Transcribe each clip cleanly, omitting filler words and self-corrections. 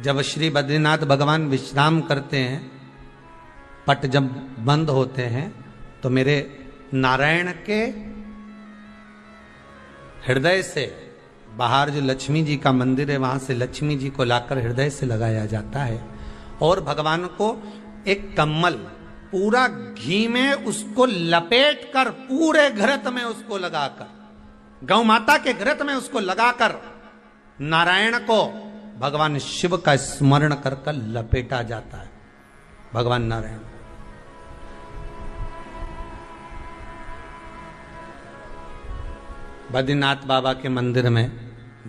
जब श्री बद्रीनाथ भगवान विश्राम करते हैं, पट जब बंद होते हैं, तो मेरे नारायण के हृदय से बाहर जो लक्ष्मी जी का मंदिर है, वहां से लक्ष्मी जी को लाकर हृदय से लगाया जाता है और भगवान को एक कम्मल पूरा घी में उसको लपेट कर, पूरे घृत में उसको लगाकर, गौ माता के घृत में उसको लगाकर नारायण को भगवान शिव का स्मरण कर कर लपेटा जाता है। भगवान नारायण बद्रीनाथ बाबा के मंदिर में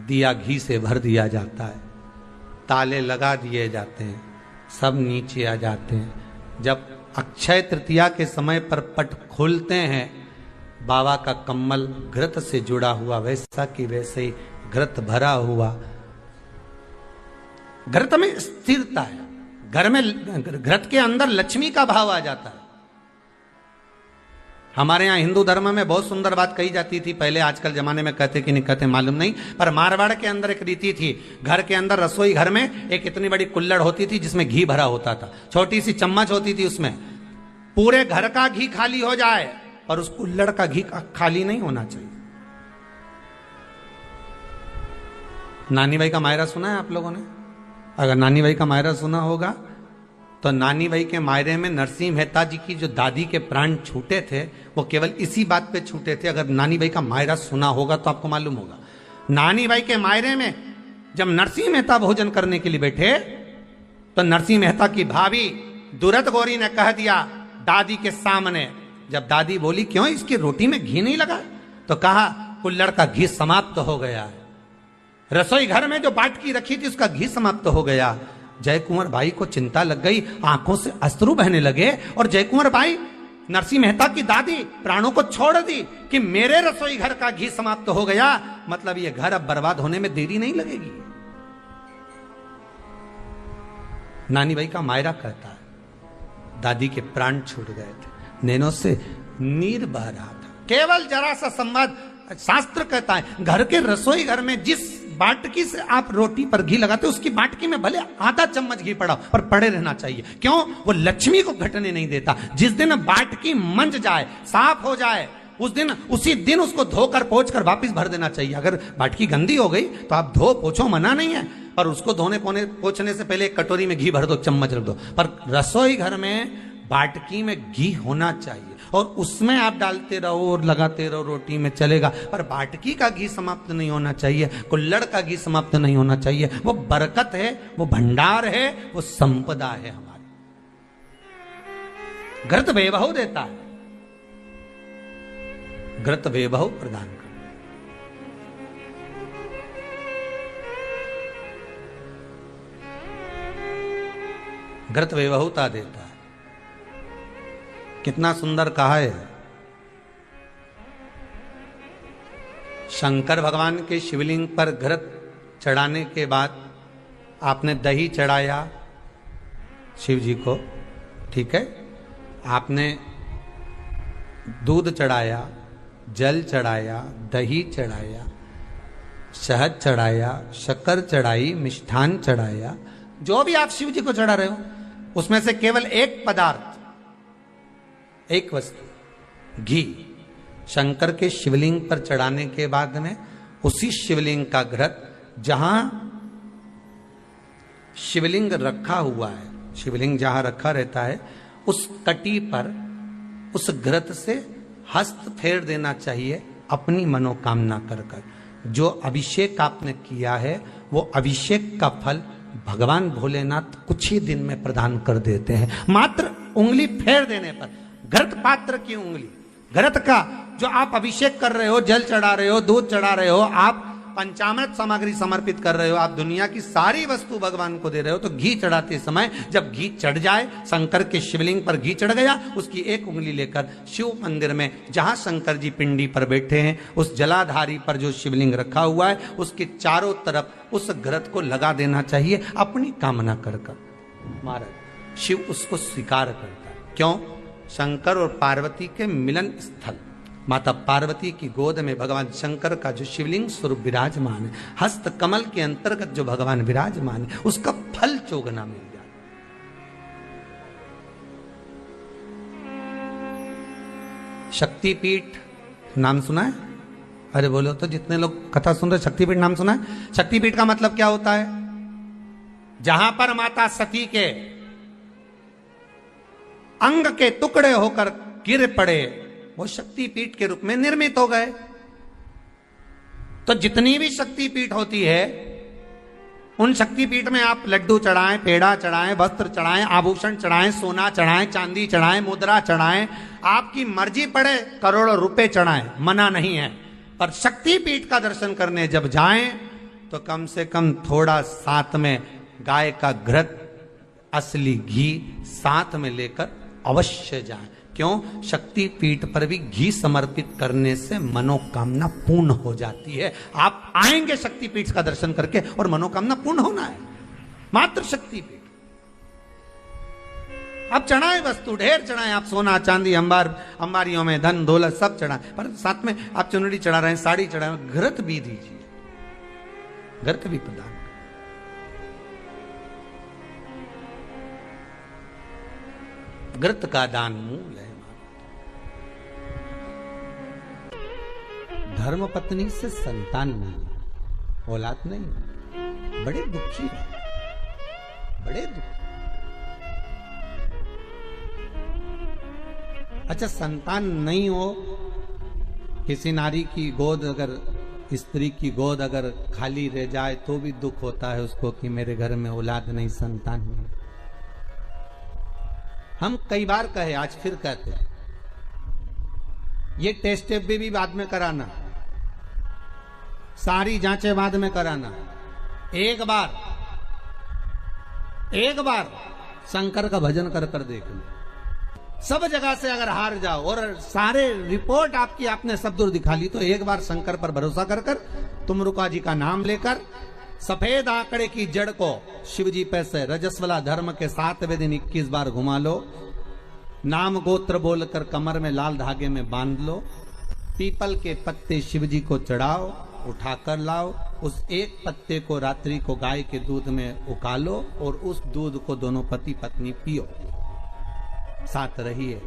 दिया घी से भर दिया जाता है, ताले लगा दिए जाते हैं, सब नीचे आ जाते हैं। जब अक्षय तृतीया के समय पर पट खोलते हैं, बाबा का कम्मल घृत से जुड़ा हुआ वैसा कि वैसे ही घृत भरा हुआ, घृत में स्थिरता है, घर में घृत के अंदर लक्ष्मी का भाव आ जाता है। हमारे यहाँ हिंदू धर्म में बहुत सुंदर बात कही जाती थी पहले, आजकल जमाने में कहते कि नहीं कहते मालूम नहीं, पर मारवाड़ के अंदर एक रीति थी। घर के अंदर रसोई घर में एक इतनी बड़ी कुल्हड़ होती थी जिसमें घी भरा होता था, छोटी सी चम्मच होती थी, उसमें पूरे घर का घी खाली हो जाए और उस कुल्हड़ का घी खाली नहीं होना चाहिए। नानी भाई का मायरा सुना है आप लोगों ने? अगर नानी भाई का मायरा सुना होगा तो नानी भाई के मायरे में नरसिंह मेहता जी की जो दादी के प्राण छूटे थे, वो केवल इसी बात पे छूटे थे। अगर नानी भाई का मायरा सुना होगा तो आपको मालूम होगा, नानी भाई के मायरे में जब नरसिंह मेहता भोजन करने के लिए बैठे तो नरसिंह मेहता की भाभी दुरत गौरी ने कह दिया दादी के सामने, जब दादी बोली क्यों इसकी रोटी में घी नहीं लगा, तो कहा कुल्हड़ का घी समाप्त हो गया है, रसोई घर में जो बाटकी रखी थी उसका घी समाप्त हो गया। जय कुंवर भाई को चिंता लग गई, आंखों से अश्रु बहने लगे और जय कुंवर भाई नरसिंह मेहता की दादी प्राणों को छोड़ दी कि मेरे रसोई घर का घी समाप्त हो गया, मतलब ये घर अब बर्बाद होने में देरी नहीं लगेगी। नानी भाई का मायरा कहता है दादी के प्राण छूट गए थे, नैनों से नीर बह रहा था, केवल जरा सा संवाद। शास्त्र कहता है घर के रसोई घर में जिस बाटकी से आप रोटी पर घी लगाते उसकी बाटकी में भले आधा चम्मच घी पड़ा पर पड़े रहना चाहिए। क्यों? वो लक्ष्मी को घटने नहीं देता। जिस दिन बाटकी मंज जाए, साफ हो जाए, उस दिन उसी दिन उसको धोकर पोंछ कर वापस भर देना चाहिए। अगर बाटकी गंदी हो गई तो आप धो पोछो, मना नहीं है, पर उसको धोने पोछने से पहले एक कटोरी में घी भर दो, चम्मच रख दो। पर रसोई घर में बाटकी में घी होना चाहिए और उसमें आप डालते रहो और लगाते रहो, रोटी में चलेगा, पर बाटकी का घी समाप्त नहीं होना चाहिए, कुल्हड़ का घी समाप्त नहीं होना चाहिए। वो बरकत है, वो भंडार है, वो संपदा है हमारी। घृत वैभव देता है, घृत वैभव प्रदान करता है, घृत वैभवता देता है। कितना सुंदर कहा है। शंकर भगवान के शिवलिंग पर घृत चढ़ाने के बाद आपने दही चढ़ाया शिव जी को, ठीक है, आपने दूध चढ़ाया, जल चढ़ाया, दही चढ़ाया, शहद चढ़ाया, शक्कर चढ़ाई, मिष्ठान चढ़ाया, जो भी आप शिव जी को चढ़ा रहे हो उसमें से केवल एक पदार्थ, एक वस्तु, घी, शंकर के शिवलिंग पर चढ़ाने के बाद में उसी शिवलिंग का घृत, जहां शिवलिंग रखा हुआ है, शिवलिंग जहां रखा रहता है, उस कटी पर उस घृत से हस्त फेर देना चाहिए अपनी मनोकामना कर कर। जो अभिषेक आपने किया है वो अभिषेक का फल भगवान भोलेनाथ कुछ ही दिन में प्रदान कर देते हैं। मात्र उंगली फेर देने पर, घृत पात्र की उंगली, घृत का जो आप अभिषेक कर रहे हो, जल चढ़ा रहे हो, दूध चढ़ा रहे हो, आप पंचामृत सामग्री समर्पित कर रहे हो, आप दुनिया की सारी वस्तु भगवान को दे रहे हो, तो घी चढ़ाते समय जब घी चढ़ जाए, शंकर के शिवलिंग पर घी चढ़ गया, उसकी एक उंगली लेकर शिव मंदिर में जहां शंकर जी पिंडी पर बैठे हैं, उस जलाधारी पर जो शिवलिंग रखा हुआ है, उसके चारों तरफ उस घृत को लगा देना चाहिए अपनी कामना कर कर। महाराज शिव उसको स्वीकार करता है। क्यों? शंकर और पार्वती के मिलन स्थल, माता पार्वती की गोद में भगवान शंकर का जो शिवलिंग स्वरूप विराजमान है, हस्त कमल के अंतर्गत जो भगवान विराजमान है, उसका फल चोगना मिल जाए। शक्तिपीठ नाम सुना है? अरे बोलो तो, जितने लोग कथा सुन रहे, शक्तिपीठ नाम सुना है? शक्तिपीठ का मतलब क्या होता है? जहां पर माता सती के अंग के टुकड़े होकर गिर पड़े, वो शक्तिपीठ के रूप में निर्मित हो गए। तो जितनी भी शक्तिपीठ होती है, उन शक्तिपीठ में आप लड्डू चढ़ाएं, पेड़ा चढ़ाएं, वस्त्र चढ़ाएं, आभूषण चढ़ाएं, सोना चढ़ाएं, चांदी चढ़ाएं, मुद्रा चढ़ाएं, आपकी मर्जी पड़े करोड़ों रुपए चढ़ाएं, मना नहीं है। पर शक्तिपीठ का दर्शन करने जब जाएं तो कम से कम थोड़ा साथ में गाय का घृत, असली घी साथ में लेकर अवश्य जाएं। क्यों? शक्तिपीठ पर भी घी समर्पित करने से मनोकामना पूर्ण हो जाती है। आप आएंगे शक्तिपीठ का दर्शन करके और मनोकामना पूर्ण होना है। मात्र शक्तिपीठ आप चढ़ाए, वस्तु ढेर चढ़ाएं, आप सोना चांदी अंबारियों में धन दौलत सब चढ़ाएं, पर साथ में आप चुनरी चढ़ा रहे हैं, साड़ी चढ़ाए, घृत भी दीजिए, घृत भी प्रदान। घृत का दान मूल है। धर्म पत्नी से संतान नहीं, औलाद नहीं, बड़े दुखी है, बड़े दुखी। अच्छा, संतान नहीं हो, किसी नारी की गोद, अगर स्त्री की गोद अगर खाली रह जाए तो भी दुख होता है उसको कि मेरे घर में औलाद नहीं, संतान नहीं। हम कई बार कहे, आज फिर कहते हैं, ये टेस्ट भी बाद में कराना, सारी जांचें बाद में कराना। एक बार शंकर का भजन कर कर देख लो। सब जगह से अगर हार जाओ और सारे रिपोर्ट आपकी आपने सब दूर दिखा ली, तो एक बार शंकर पर भरोसा कर कर तुम रुका जी का नाम लेकर सफेद आंकड़े की जड़ को शिवजी पे से रजस्वला धर्म के 7वें दिन 21 बार घुमा लो। नाम गोत्र बोलकर कमर में लाल धागे में बांध लो। पीपल के पत्ते शिवजी को चढ़ाओ, उठाकर लाओ। उस एक पत्ते को रात्रि को गाय के दूध में उकालो और उस दूध को दोनों पति पत्नी पियो। साथ रहिए,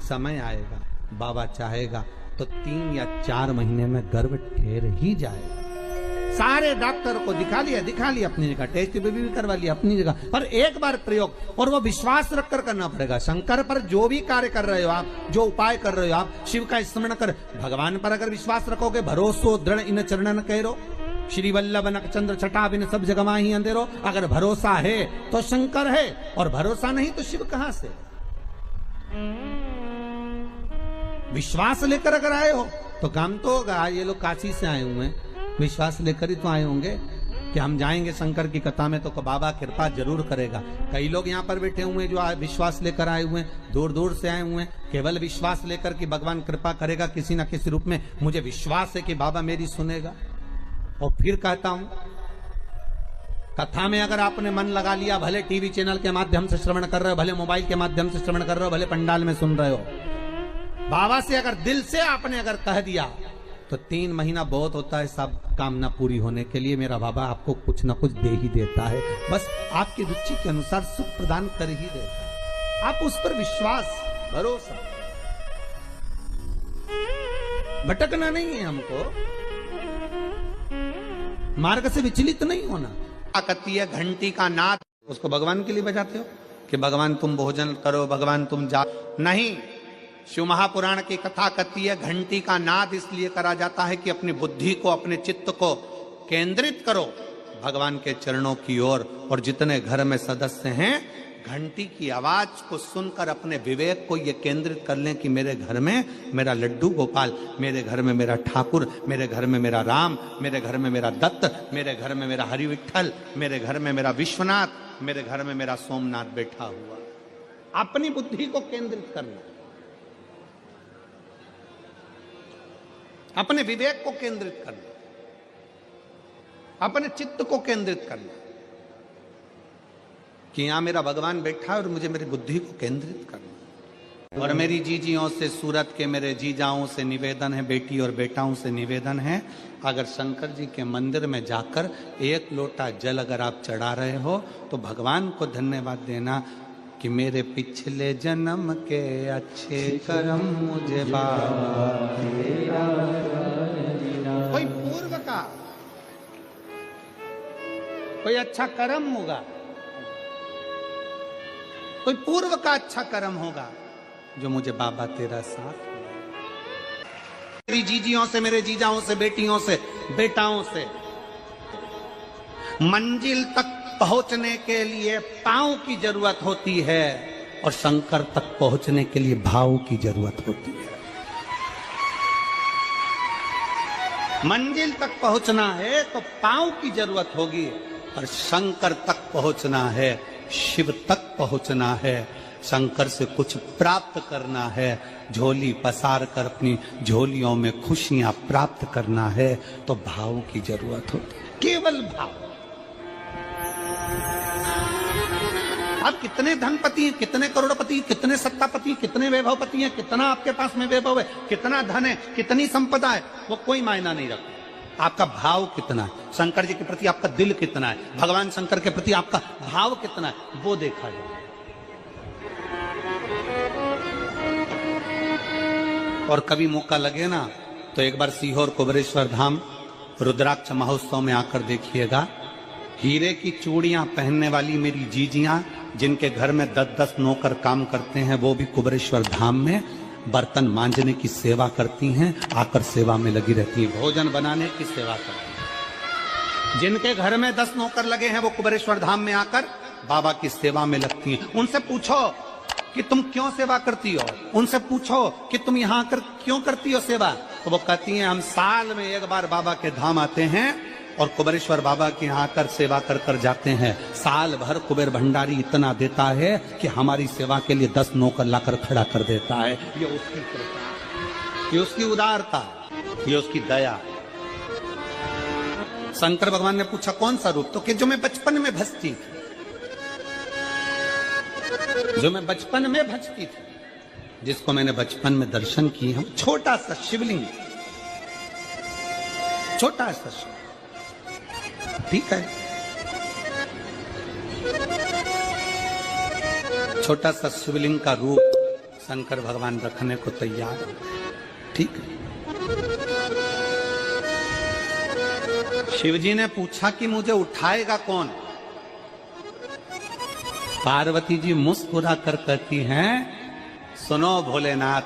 समय आएगा, बाबा चाहेगा तो 3 या 4 महीने में गर्भ ठहर ही जाएगा। सारे डॉक्टर को दिखा लिया अपनी जगह, टेस्ट भी करवा लिया अपनी जगह, पर एक बार प्रयोग, और वो विश्वास रखकर करना पड़ेगा। शंकर पर जो भी कार्य कर रहे हो आप, जो उपाय कर रहे हो आप, शिव का स्मरण कर, भगवान पर अगर विश्वास रखोगे, भरोसो दृढ़ इन चरणन कहो, श्री वल्लभ नक चंद्र छटा बिन सब जगह ही अंधेरो। अगर भरोसा है तो शंकर है, और भरोसा नहीं तो शिव कहां से? विश्वास लेकर अगर आए हो तो काम तो होगा। ये लोग काशी से आए हुए हैं, विश्वास लेकर ही तो आए होंगे कि हम जाएंगे शंकर की कथा में तो बाबा कृपा जरूर करेगा। कई लोग यहाँ पर बैठे हुए हैं जो विश्वास लेकर आए हुए हैं, दूर दूर से आए हुए हैं, केवल विश्वास लेकर कि भगवान कृपा करेगा किसी ना किसी रूप में, मुझे विश्वास है कि बाबा मेरी सुनेगा। और फिर कहता हूं, कथा में अगर आपने मन लगा लिया, भले टीवी चैनल के माध्यम से श्रवण कर रहे हो, भले मोबाइल के माध्यम से श्रवण कर रहे हो, भले पंडाल में सुन रहे हो, बाबा से अगर दिल से आपने अगर कह दिया तो 3 महीना बहुत होता है सब कामना पूरी होने के लिए। मेरा बाबा आपको कुछ ना कुछ दे ही देता है, बस आपकी रुचि के अनुसार सुख प्रदान कर ही देता है। आप उस पर विश्वास, भरोसा, भटकना नहीं है हमको, मार्ग से विचलित नहीं होना। कहती है घंटी का नाद, उसको भगवान के लिए बजाते हो कि भगवान तुम भोजन करो, भगवान तुम जा, नहीं। शिव महापुराण की कथा कहती है घंटी का नाद इसलिए करा जाता है कि अपनी बुद्धि को, अपने चित्त को केंद्रित करो भगवान के चरणों की ओर। और जितने घर में सदस्य हैं, घंटी की आवाज को सुनकर अपने विवेक को ये केंद्रित कर लें कि मेरे घर में मेरा लड्डू गोपाल, मेरे घर में मेरा ठाकुर, मेरे घर में मेरा राम, मेरे घर में मेरा दत्त, मेरे घर में मेरा हरि विठल, मेरे घर में मेरा विश्वनाथ, मेरे घर में मेरा सोमनाथ बैठा हुआ। अपनी बुद्धि को केंद्रित करना, अपने विवेक को केंद्रित करना, अपने चित्त को केंद्रित करना कि यहां मेरा भगवान बैठा है और मुझे मेरी बुद्धि को केंद्रित करना। और मेरी जीजियों से, सूरत के मेरे जीजाओं से निवेदन है, बेटी और बेटाओं से निवेदन है, अगर शंकर जी के मंदिर में जाकर एक लोटा जल अगर आप चढ़ा रहे हो तो भगवान को धन्यवाद देना कि मेरे पिछले जन्म के अच्छे कर्म मुझे बाबा कोई पूर्व का कोई अच्छा कर्म होगा, कोई पूर्व का अच्छा कर्म होगा जो मुझे बाबा तेरा साथ। मेरी जीजियों से, मेरे जीजाओं से, बेटियों से, बेटाओं से, मंजिल तक पहुंचने के लिए पांव की जरूरत होती है और शंकर तक पहुंचने के लिए भाव की जरूरत होती है। मंजिल तक पहुंचना है तो पांव की जरूरत होगी, और शंकर तक पहुंचना है, शिव तक पहुंचना है, शंकर से कुछ प्राप्त करना है, झोली पसार कर अपनी झोलियों में खुशियां प्राप्त करना है तो भाव की जरूरत होती है, केवल भाव। आप कितने धनपति हैं, कितने करोड़पति, कितने सत्तापति, कितने वैभवपति हैं, कितना आपके पास में वैभव है, कितना धन है, कितनी संपदा है, वो कोई मायना नहीं रखता। आपका भाव कितना है, शंकर जी के प्रति आपका दिल कितना है, भगवान शंकर के प्रति आपका भाव कितना है, वो देखा जाए। और कभी मौका लगे ना तो एक बार सीहोर कुबेरेश्वर धाम रुद्राक्ष महोत्सव में आकर देखिएगा। हीरे की चूड़ियां पहनने वाली मेरी जीजियां, जिनके घर में 10-10 नौकर काम करते हैं, वो भी कुबेरेश्वर धाम में बर्तन मांजने की सेवा करती हैं, आकर सेवा में लगी रहती हैं, भोजन बनाने की सेवा करती हैं। जिनके घर में 10 नौकर लगे हैं वो कुबेरेश्वर धाम में आकर बाबा की सेवा में लगती हैं। उनसे पूछो कि तुम क्यों सेवा करती हो, उनसे पूछो कि तुम यहाँ आकर क्यों करती हो सेवा, तो वो कहती हैं हम साल में एक बार बाबा के धाम आते हैं और कुबेरेश्वर बाबा के यहाँ आकर सेवा कर कर जाते हैं। साल भर कुबेर भंडारी इतना देता है कि हमारी सेवा के लिए 10 नौकर लाकर खड़ा कर देता है। ये उसकी कृपा, ये उसकी उदारता, ये उसकी दया। शंकर भगवान ने पूछा कौन सा रूप, तो कि जो मैं बचपन में भजती थी, जो मैं बचपन में भजती थी, जिसको मैंने बचपन में दर्शन किए हैं, छोटा सा शिवलिंग, छोटा सा शिव, ठीक है, छोटा सा शिवलिंग का रूप शंकर भगवान रखने को तैयार है, ठीक है। शिवजी ने पूछा कि मुझे उठाएगा कौन। पार्वती जी मुस्कुरा कर कहती हैं सुनो भोलेनाथ,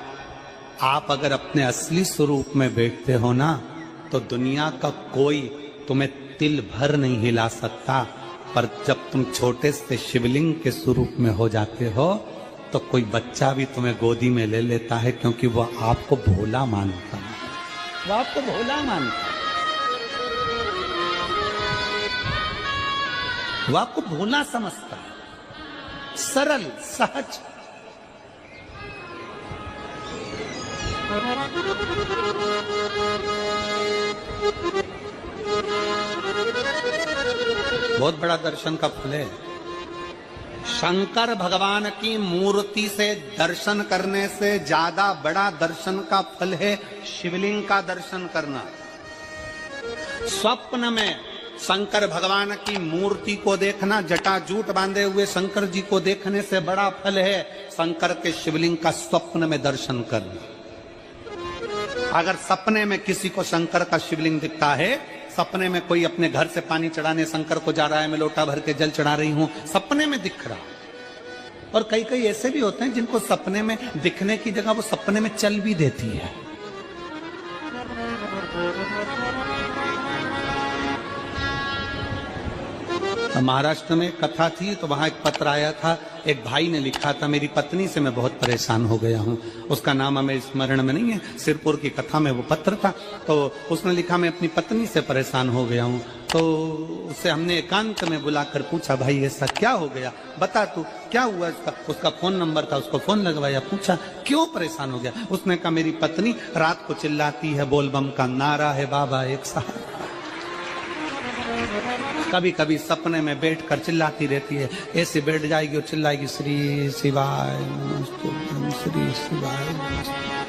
आप अगर अपने असली स्वरूप में बैठते हो ना तो दुनिया का कोई तुम्हें तिल भर नहीं हिला सकता, पर जब तुम छोटे से शिवलिंग के स्वरूप में हो जाते हो तो कोई बच्चा भी तुम्हें गोदी में ले लेता है, क्योंकि वो आपको भोला मानता है, वो आपको भोला मानता है, वो आपको भोला समझता है, सरल सहज। बहुत बड़ा दर्शन का फल है। शंकर भगवान की मूर्ति से दर्शन करने से ज्यादा बड़ा दर्शन का फल है शिवलिंग का दर्शन करना। स्वप्न में शंकर भगवान की मूर्ति को देखना, जटाजूट बांधे हुए शंकर जी को देखने से बड़ा फल है शंकर के शिवलिंग का स्वप्न में दर्शन करना। अगर सपने में किसी को शंकर का शिवलिंग दिखता है, सपने में कोई अपने घर से पानी चढ़ाने शंकर को जा रहा है, मैं लोटा भर के जल चढ़ा रही हूं, सपने में दिख रहा। और कई कई ऐसे भी होते हैं जिनको सपने में दिखने की जगह वो सपने में चल भी देती है। महाराष्ट्र में कथा थी तो वहां एक पत्र आया था, एक भाई ने लिखा था मेरी पत्नी से मैं बहुत परेशान हो गया हूं। उसका नाम हमें स्मरण में नहीं है, सिरपुर की कथा में वो पत्र था। तो उसने लिखा मैं अपनी पत्नी से परेशान हो गया हूं। तो उसे हमने एकांत में बुलाकर पूछा भाई ऐसा क्या हो गया, बता तू क्या हुआ। उसका फोन नंबर था, उसको फोन लगवाया, पूछा क्यों परेशान हो गया। उसने कहा मेरी पत्नी रात को चिल्लाती है बोलबम का नारा है बाबा एक साथ। कभी कभी सपने में बैठकर चिल्लाती रहती है, ऐसे बैठ जाएगी और चिल्लाएगी, श्री शिवाय नमस्तुभ्यं, श्री शिवाय नमस्तुभ्यं।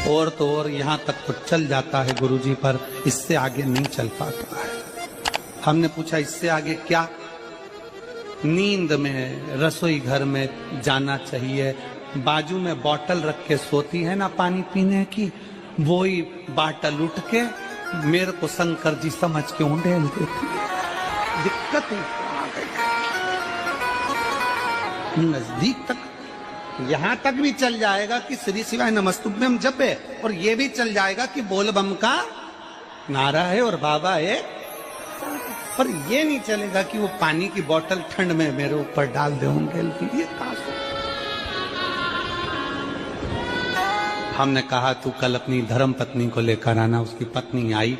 और तो और यहाँ तक तो चल जाता है गुरुजी, पर इससे आगे नहीं चल पाता है। हमने पूछा इससे आगे क्या? नींद में रसोई घर में जाना चाहिए, बाजू में बोतल रख के सोती है ना पानी पीने की, वही बोतल उठ के मेरे को शंकर जी समझ के उंडेल देती है। दिक्कत नजदीक तक, यहां तक भी चल जाएगा कि श्री शिवाय नमस्तुभ्यं जप है, और ये भी चल जाएगा कि बोल बम का नारा है और बाबा है, पर ये नहीं चलेगा कि वो पानी की बोतल ठंड में मेरे ऊपर डाल दे उंडेल की। ये हमने कहा तू कल अपनी धर्म पत्नी को लेकर आना। उसकी पत्नी आई,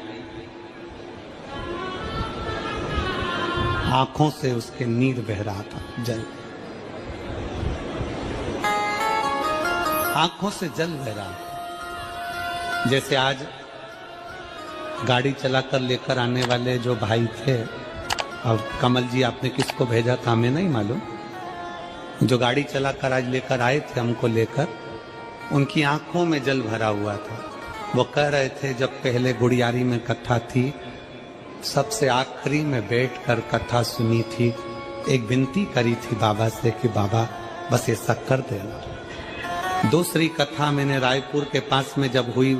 आंखों से उसके नीर बह रहा था, जल, आंखों से जल बह रहा था। जैसे आज गाड़ी चलाकर लेकर आने वाले जो भाई थे, अब कमल जी आपने किसको भेजा था हमें नहीं मालूम, जो गाड़ी चलाकर आज लेकर आए थे हमको लेकर, उनकी आंखों में जल भरा हुआ था। वो कह रहे थे जब पहले गुड़ियारी में कथा थी, सबसे आखिरी में बैठकर कथा सुनी थी, एक विनती करी थी बाबा से कि बाबा बस ऐसा कर देना। दूसरी कथा मैंने रायपुर के पास में जब हुई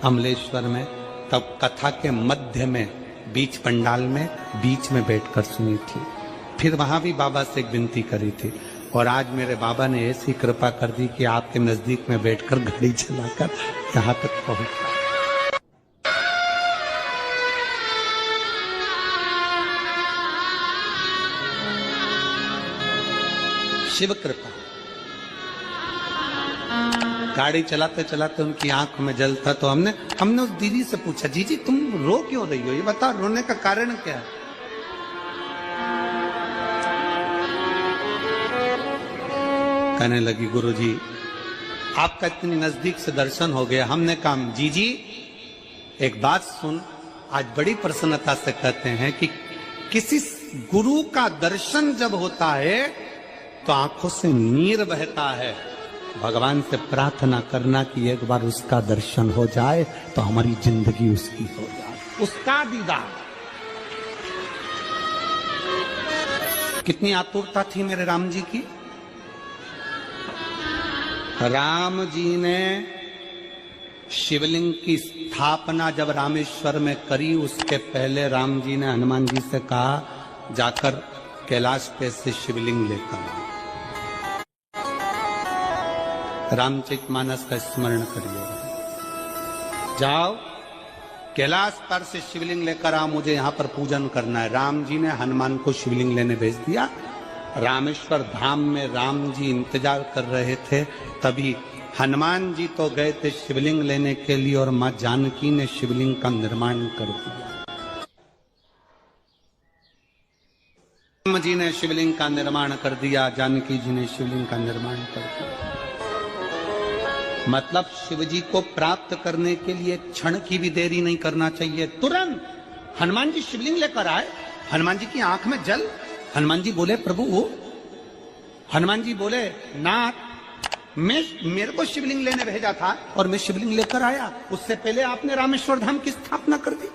अमलेश्वर में, तब कथा के मध्य में बीच पंडाल में बीच में बैठकर सुनी थी। फिर वहां भी बाबा से एक विनती करी थी, और आज मेरे बाबा ने ऐसी कृपा कर दी कि आपके नजदीक में बैठकर गाड़ी चलाकर यहाँ तक पहुंचा। शिव कृपा। गाड़ी चलाते चलाते उनकी आंख में जल था, तो हमने उस दीदी से पूछा, जी जी तुम रो क्यों रही हो, ये बताओ रोने का कारण क्या है? कहने लगी गुरुजी आपका इतनी नजदीक से दर्शन हो गया। हमने कहा जी जी एक बात सुन, आज बड़ी प्रसन्नता से कहते हैं कि किसी गुरु का दर्शन जब होता है तो आंखों से नीर बहता है। भगवान से प्रार्थना करना कि एक बार उसका दर्शन हो जाए तो हमारी जिंदगी उसकी हो जाए, उसका दीदार। कितनी आतुरता थी मेरे राम जी की। राम जी ने शिवलिंग की स्थापना जब रामेश्वर में करी, उसके पहले राम जी ने हनुमान जी से कहा जाकर कैलाश पे से शिवलिंग लेकर आओ। रामचरितमानस का स्मरण करिए, जाओ कैलाश पर से शिवलिंग लेकर आओ, मुझे यहाँ पर पूजन करना है। राम जी ने हनुमान को शिवलिंग लेने भेज दिया। रामेश्वर धाम में राम जी इंतजार कर रहे थे, तभी हनुमान जी तो गए थे शिवलिंग लेने के लिए, और मां जानकी ने शिवलिंग का निर्माण कर दिया। राम जी ने शिवलिंग का निर्माण कर दिया, जानकी जी ने शिवलिंग का निर्माण कर दिया। मतलब शिव जी को प्राप्त करने के लिए क्षण की भी देरी नहीं करना चाहिए। तुरंत हनुमान जी शिवलिंग लेकर आए, हनुमान जी की आंख में जल। हनुमान जी बोले प्रभु वो, हनुमान जी बोले नाथ मेरे को शिवलिंग लेने भेजा था और मैं शिवलिंग लेकर आया, उससे पहले आपने रामेश्वर धाम की स्थापना कर दी,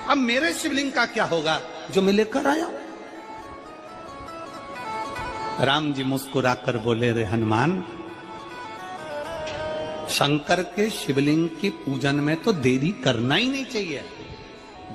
अब मेरे शिवलिंग का क्या होगा जो मैं लेकर आया। राम जी मुस्कुराकर बोले रे हनुमान, शंकर के शिवलिंग के पूजन में तो देरी करना ही नहीं चाहिए।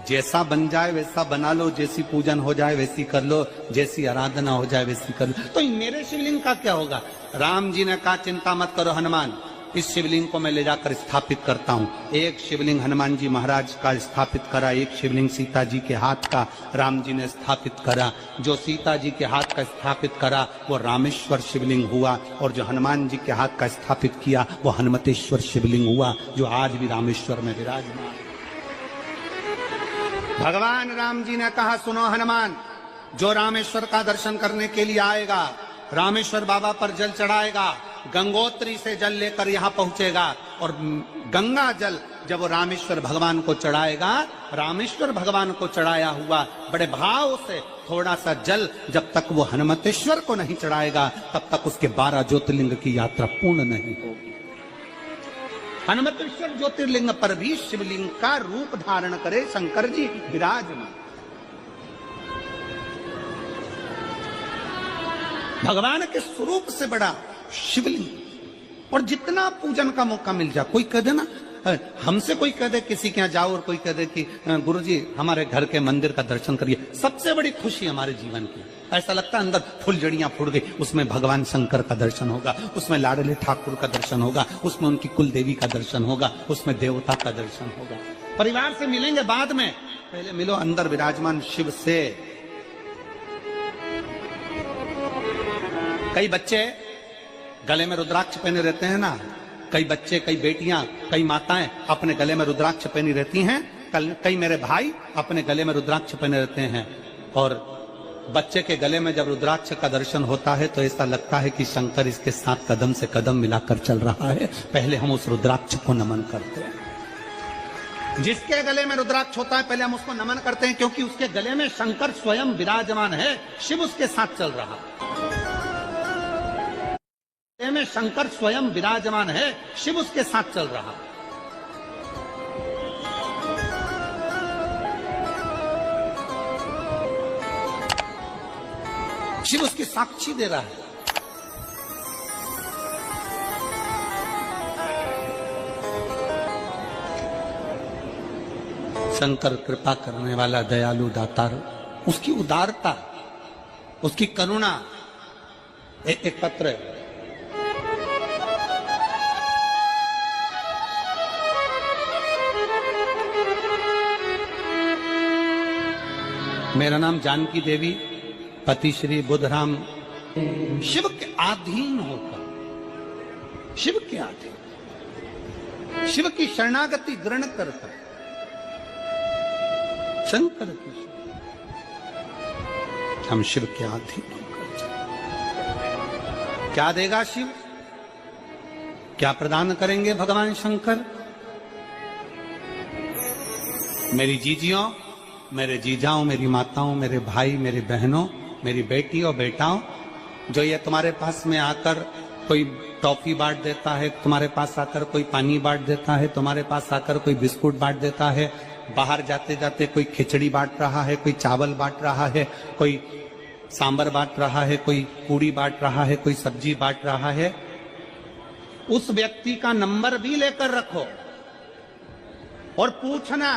जैसा बन जाए वैसा बना लो, जैसी पूजन हो जाए वैसी कर लो, जैसी आराधना हो जाए वैसी कर लो, तो मेरे शिवलिंग का क्या होगा। राम जी ने कहा चिंता मत करो हनुमान, इस शिवलिंग को मैं ले जाकर स्थापित करता हूँ। एक शिवलिंग हनुमान जी महाराज का स्थापित करा, एक शिवलिंग सीता जी के हाथ का राम जी ने स्थापित करा। जो सीता जी के हाथ का स्थापित करा वो रामेश्वर शिवलिंग हुआ, और जो हनुमान जी के हाथ का स्थापित किया वो हनुमतेश्वर शिवलिंग हुआ, जो आज भी रामेश्वर में विराजमान। भगवान राम जी ने कहा सुनो हनुमान, जो रामेश्वर का दर्शन करने के लिए आएगा, रामेश्वर बाबा पर जल चढ़ाएगा, गंगोत्री से जल लेकर यहाँ पहुंचेगा, और गंगा जल जब वो रामेश्वर भगवान को चढ़ाएगा, रामेश्वर भगवान को चढ़ाया हुआ बड़े भाव से थोड़ा सा जल जब तक वो हनुमतेश्वर को नहीं चढ़ाएगा, तब तक उसके 12 ज्योतिर्लिंग की यात्रा पूर्ण नहीं होगी। हनुमतेश्वर ज्योतिर्लिंग पर भी शिवलिंग का रूप धारण करे शंकर जी विराजमान। भगवान के स्वरूप से बड़ा शिवलिंग, और जितना पूजन का मौका मिल जाए, कोई कह दे ना, हमसे कोई कह दे किसी के यहाँ जाओ और कोई कह दे कि गुरुजी हमारे घर के मंदिर का दर्शन करिए, सबसे बड़ी खुशी हमारे जीवन की। ऐसा लगता है अंदर फुलझड़ियां फूट गई, उसमें भगवान शंकर का दर्शन होगा, उसमें लाडले ठाकुर का दर्शन होगा, उसमें उनकी कुल देवी का दर्शन होगा, उसमें देवता का दर्शन होगा। परिवार से मिलेंगे बाद में, पहले मिलो अंदर विराजमान शिव से। कई बच्चे गले में रुद्राक्ष पहने रहते हैं ना, कई बच्चे, कई बेटियां, कई माताएं अपने गले में रुद्राक्ष पहनी रहती हैं, कई मेरे भाई अपने गले में रुद्राक्ष पहने रहते हैं। और बच्चे के गले में जब रुद्राक्ष का दर्शन होता है तो ऐसा लगता है कि शंकर इसके साथ कदम से कदम मिलाकर चल रहा है। पहले हम उस रुद्राक्ष को नमन करते हैं। जिसके गले में रुद्राक्ष होता है पहले हम उसको नमन करते हैं, क्योंकि उसके गले में शंकर स्वयं विराजमान है, शिव उसके साथ चल रहा है। में शंकर स्वयं विराजमान है, शिव उसके साथ चल रहा। शिव उसकी साक्षी दे रहा है। शंकर कृपा करने वाला दयालु दातार, उसकी उदारता, उसकी करुणा। एक पत्र है, मेरा नाम जानकी देवी, पति श्री बुद्धराम, शिव के अधीन होकर, शिव के अधीन, शिव की शरणागति ग्रहण करता, शंकर की हम शिव के अधीन होकर क्या देगा शिव, क्या प्रदान करेंगे भगवान शंकर? मेरी जीजियों, मेरे जीजाओं, मेरी माताओं, मेरे भाई, मेरी बहनों, मेरी बेटी और बेटाओं, जो ये तुम्हारे पास में आकर कोई टॉफी बांट देता है, तुम्हारे पास आकर कोई पानी बांट देता है, तुम्हारे पास आकर कोई बिस्कुट बांट देता है, बाहर जाते जाते कोई खिचड़ी बांट रहा है, कोई चावल बांट रहा है, कोई सांबर बांट रहा है, कोई पूड़ी बांट रहा है, कोई सब्जी बांट रहा है, उस व्यक्ति का नंबर भी लेकर रखो और पूछना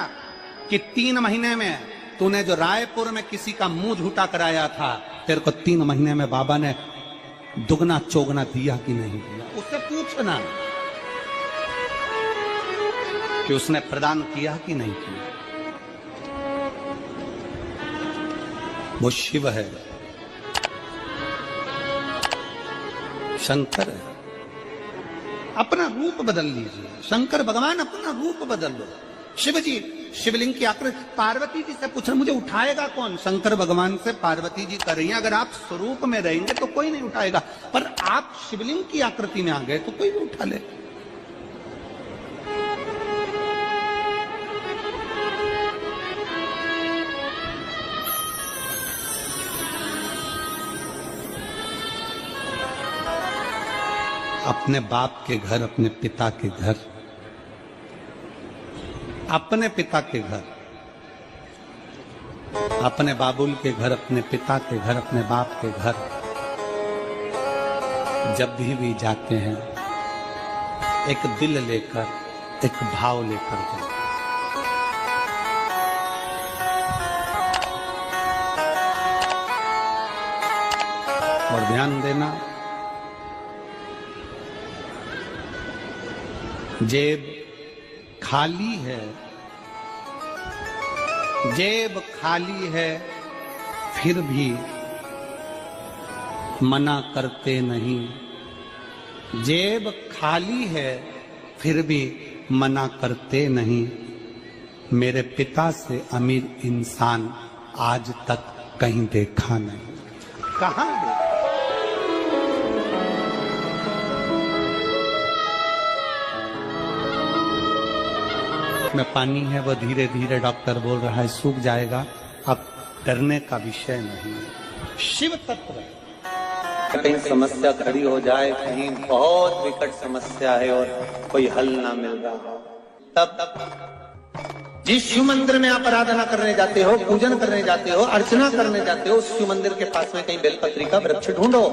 कि 3 महीने में तूने जो रायपुर में किसी का मुंह झूठा कराया था, तेरे को 3 महीने में बाबा ने दुगना चौगना दिया कि नहीं दिया। उससे पूछना कि उसने प्रदान किया कि नहीं किया। वो शिव है, शंकर है। अपना रूप बदल लीजिए, शंकर भगवान अपना रूप बदल लो। शिव जी शिवलिंग की आकृति, पार्वती जी से पूछ रहे मुझे उठाएगा कौन? शंकर भगवान से पार्वती जी कर रही हैं, अगर आप स्वरूप में रहेंगे तो कोई नहीं उठाएगा, पर आप शिवलिंग की आकृति में आ गए तो कोई भी उठा ले। अपने बाप के घर, अपने पिता के घर, अपने पिता के घर, अपने बाबुल के घर, अपने पिता के घर, अपने बाप के घर जब भी जाते हैं, एक दिल लेकर, एक भाव लेकर जाते। और ध्यान देना, जेब खाली है, जेब खाली है, फिर भी मना करते नहीं। जेब खाली है, फिर भी मना करते नहीं। मेरे पिता से अमीर इंसान आज तक कहीं देखा नहीं। कहां देखा? पेट में पानी है, वो धीरे धीरे डॉक्टर बोल रहा है सूख जाएगा। अब डरने का विषय नहीं है। शिव तत्व कहीं समस्या खड़ी हो जाए, कहीं बहुत विकट समस्या है और कोई हल ना मिल रहा हो, तब जिस शिव मंदिर में आप आराधना करने जाते हो, पूजन करने जाते हो, अर्चना करने जाते हो, उस शिव मंदिर के पास में कहीं बेलपत्री का वृक्ष ढूंढो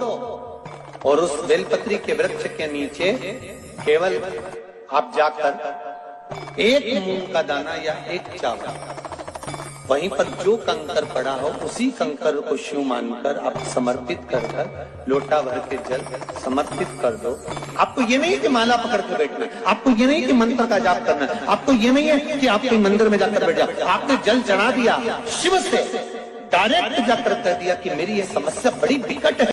और उस बेलपत्री के वृक्ष के नीचे केवल आप जाकर एक मूंग का दाना या एक चावल, वहीं पर जो कंकर पड़ा हो उसी कंकर को शिव मानकर आप समर्पित कर लोटा भर के जल समर्पित कर दो। आपको ये नहीं कि माला पकड़ के बैठना, आपको ये नहीं कि मंत्र का जाप करना, आपको ये नहीं है कि आप कोई मंदिर में जाकर बैठ जाओ। आपने जल चढ़ा दिया, शिव से डायरेक्ट जाकर कह दिया कि मेरी ये समस्या बड़ी विकट है।